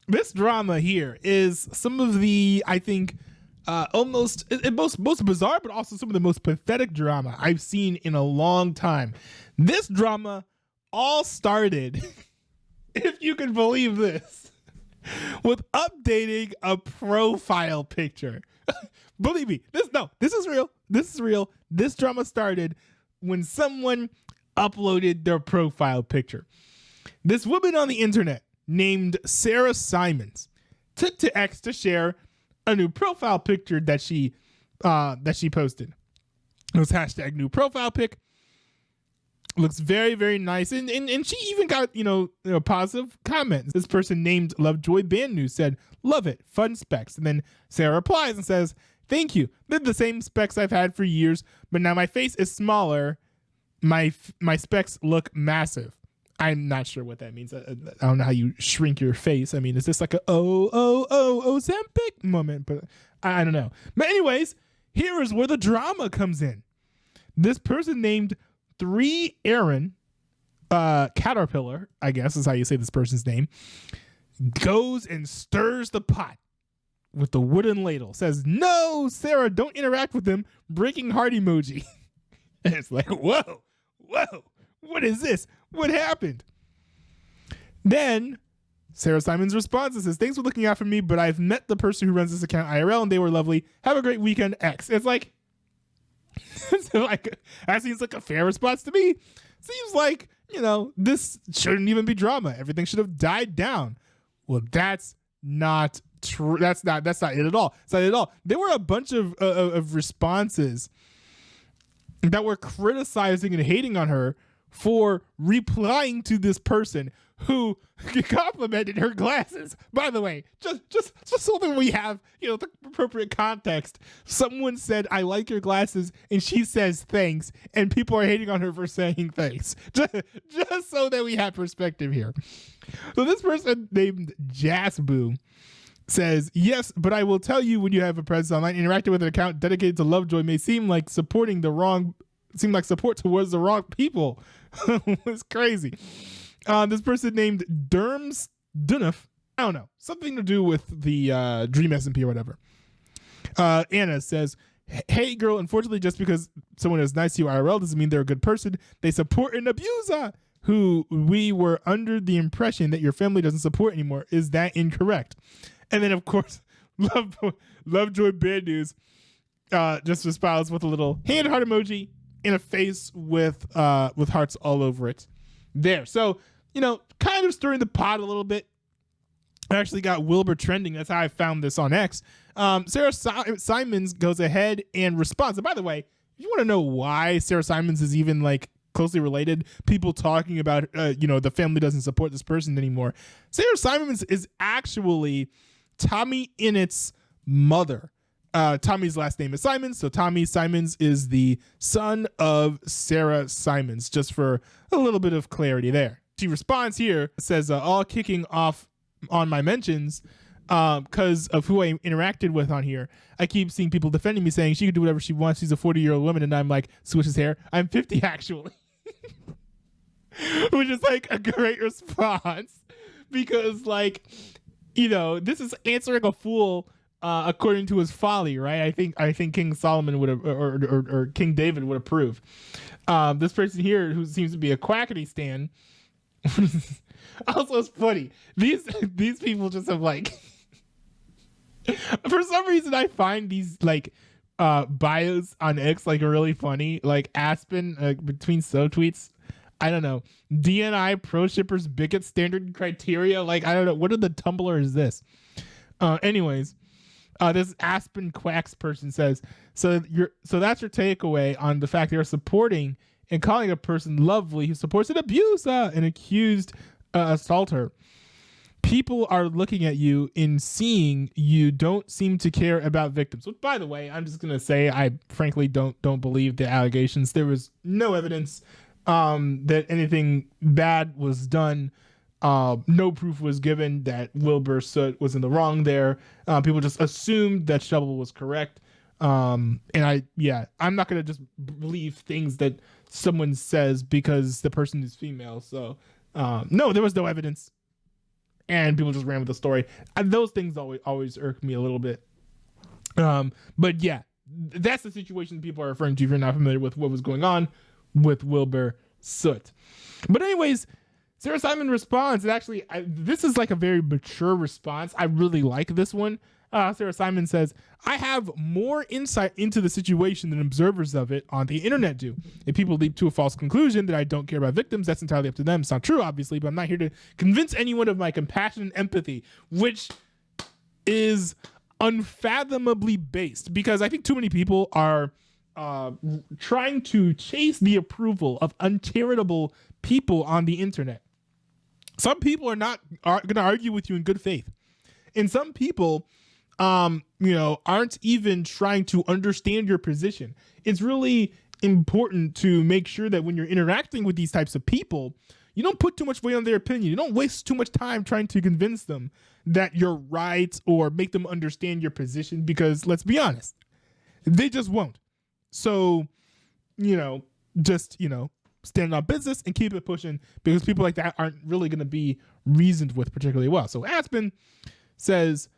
This drama here is some of the, I think, most bizarre, but also some of the most pathetic drama I've seen in a long time. This drama all started, if you can believe this, with updating a profile picture. Believe me, this is real. This is real. This drama started when someone uploaded their profile picture. This woman on the internet named Sarah Simons took to X to share a new profile picture that she posted. It was hashtag new profile pic. Looks very, very nice. And she even got, positive comments. This person named Lovejoy Band News said, "Love it, fun specs." And then Sarah replies and says, "Thank you. They're the same specs I've had for years, but now my face is smaller. My specs look massive." I'm not sure what that means. I don't know how you shrink your face. I mean, is this like a Ozempic moment? But I don't know. But anyways, here is where the drama comes in. This person named 3 Aaron Caterpillar, I guess is how you say this person's name, goes and stirs the pot with the wooden ladle. Says, "No, Sarah, don't interact with him." Breaking heart emoji. And it's like, whoa, what is this? What happened? Then Sarah Simons responds and says, "Thanks for looking out for me, but I've met the person who runs this account IRL and they were lovely. Have a great weekend, X." It's like, that seems like a fair response to me. Seems like, this shouldn't even be drama. Everything should have died down. Well, that's not true. That's not it at all. It's not it at all. There were a bunch of responses that were criticizing and hating on her for replying to this person who complimented her glasses. By the way, just so that we have, the appropriate context. Someone said, "I like your glasses," and she says thanks, and people are hating on her for saying thanks. Just so that we have perspective here. So this person named Jasboo says, "Yes, but I will tell you, when you have a presence online, interacting with an account dedicated to Lovejoy may seem like support towards the wrong people." It's crazy. This person named Derms Dunuff, I don't know, something to do with the Dream SMP or whatever. Anna says, "Hey girl, unfortunately, just because someone is nice to you IRL doesn't mean they're a good person. They support an abuser who we were under the impression that your family doesn't support anymore. Is that incorrect?" And then, of course, Lovejoy Bad News just responds with a little hand heart emoji and a face with hearts all over it. There. So, kind of stirring the pot a little bit. I actually got Wilbur trending. That's how I found this on X. Sarah Simons goes ahead and responds. And by the way, if you want to know why Sarah Simons is even closely related, people talking about, the family doesn't support this person anymore. Sarah Simons is actually TommyInnit's mother. Tommy's last name is Simons, so Tommy Simons is the son of Sarah Simons, just for a little bit of clarity there. She responds here, says, "All kicking off on my mentions because of who I interacted with on here. I keep seeing people defending me, saying she can do whatever she wants. She's a 40-year-old woman." And I'm like, switch his hair. I'm 50, actually. Which is a great response because, this is answering a fool according to his folly, right? I think King Solomon would have, or King David would approve. This person here, who seems to be a quackity stan, also it's funny. These people just have for some reason I find these bios on X really funny. Aspen between tweets. I don't know. DNI pro shippers bigot standard criteria. I don't know. What are the Tumblr is this? Anyways. This Aspen Quacks person says, so that's your takeaway on the fact they're supporting and calling a person lovely who supports an abuser and accused assaulter. People are looking at you and seeing you don't seem to care about victims. Which, by the way, I'm just gonna say I frankly don't believe the allegations. There was no evidence that anything bad was done. No proof was given that Wilbur Soot was in the wrong there. People just assumed that Shovel was correct. And I'm not going to just believe things that someone says because the person is female. So, no, there was no evidence. and people just ran with the story. And those things always irk me a little bit. But yeah, that's the situation people are referring to if you're not familiar with what was going on with Wilbur Soot. But anyways, Sarah Simon responds, and actually, this is like a very mature response. I really like this one. Sarah Simon says, I have more insight into the situation than observers of it on the internet do. If people leap to a false conclusion that I don't care about victims, that's entirely up to them. It's not true, obviously, but I'm not here to convince anyone of my compassion and empathy, which is unfathomably based, because I think too many people are trying to chase the approval of uncharitable people on the internet. Some people are going to argue with you in good faith, and some people aren't even trying to understand your position. It's really important to make sure that when you're interacting with these types of people, you don't put too much weight on their opinion. You don't waste too much time trying to convince them that you're right or make them understand your position, because let's be honest, they just won't. So, just stand on business and keep it pushing, because people like that aren't really going to be reasoned with particularly well. So Aspen says,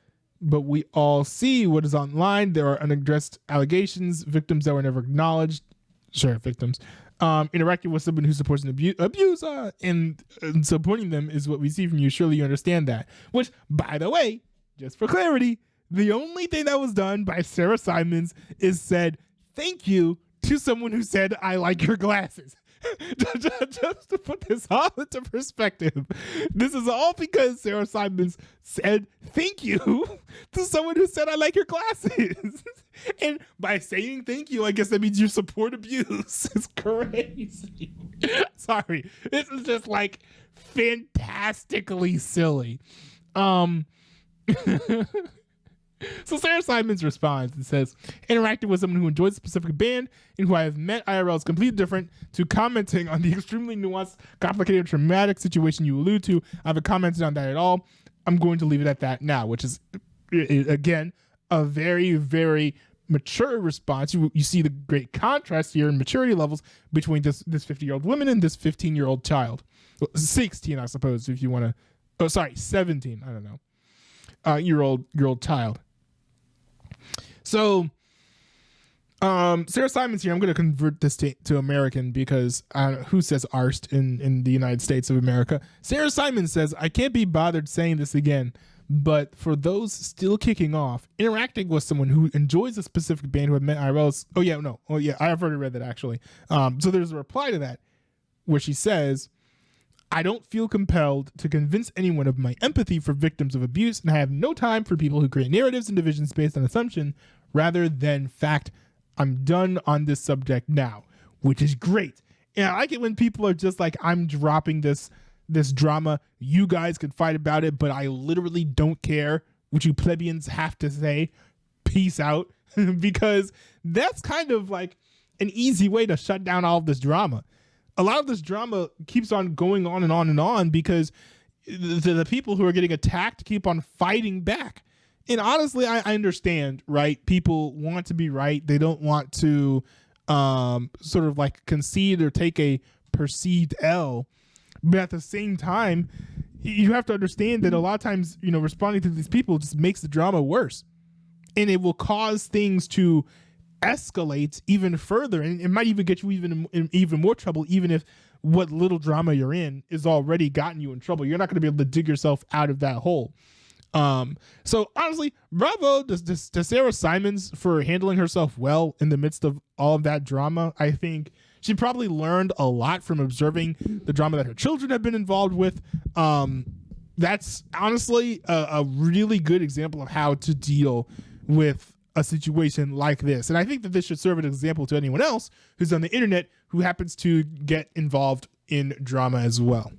but we all see what is online. There are unaddressed allegations, victims that were never acknowledged. Sure, victims. Interacting with someone who supports an abuse and supporting them is what we see from you. Surely you understand that. Which, by the way, just for clarity, the only thing that was done by Sarah Simons is said, thank you to someone who said, I like your glasses. Just to put this all into perspective, this is all because Sarah Simons said thank you to someone who said I like your glasses. And by saying thank you, I guess that means you support abuse. It's crazy. Sorry, this is just like fantastically silly. So Sarah Simons responds and says, interacting with someone who enjoys a specific band and who I have met IRL is completely different to commenting on the extremely nuanced, complicated, traumatic situation you allude to. I haven't commented on that at all. I'm going to leave it at that now, which is, again, a very, very mature response. You see the great contrast here in maturity levels between this 50-year-old woman and this 15-year-old child. Well, 16, I suppose, if you want to. Oh, sorry, 17. I don't know. Year old child. So, Sarah Simons here, I'm going to convert this to American because who says arst in the United States of America? Sarah Simons says, I can't be bothered saying this again, but for those still kicking off, interacting with someone who enjoys a specific band who have met IRLs. I've already read that actually. So there's a reply to that where she says, I don't feel compelled to convince anyone of my empathy for victims of abuse, and I have no time for people who create narratives and divisions based on assumption rather than fact. I'm done on this subject now, which is great. And I like it when people are just like, I'm dropping this drama. You guys can fight about it, but I literally don't care what you plebeians have to say. Peace out. Because that's kind of like an easy way to shut down all of this drama. A lot of this drama keeps on going on and on and on because the people who are getting attacked keep on fighting back. And honestly, I understand, right? People want to be right. They don't want to sort of like concede or take a perceived L. But at the same time, you have to understand that a lot of times, responding to these people just makes the drama worse. And it will cause things to escalate even further, and it might even get you even more trouble, even if what little drama you're in is already gotten you in trouble. You're not going to be able to dig yourself out of that hole. So honestly, bravo to Sarah Simons for handling herself well in the midst of all of that drama. I think she probably learned a lot from observing the drama that her children have been involved with. That's honestly a really good example of how to deal with a situation like this. And I think that this should serve as an example to anyone else who's on the internet who happens to get involved in drama as well.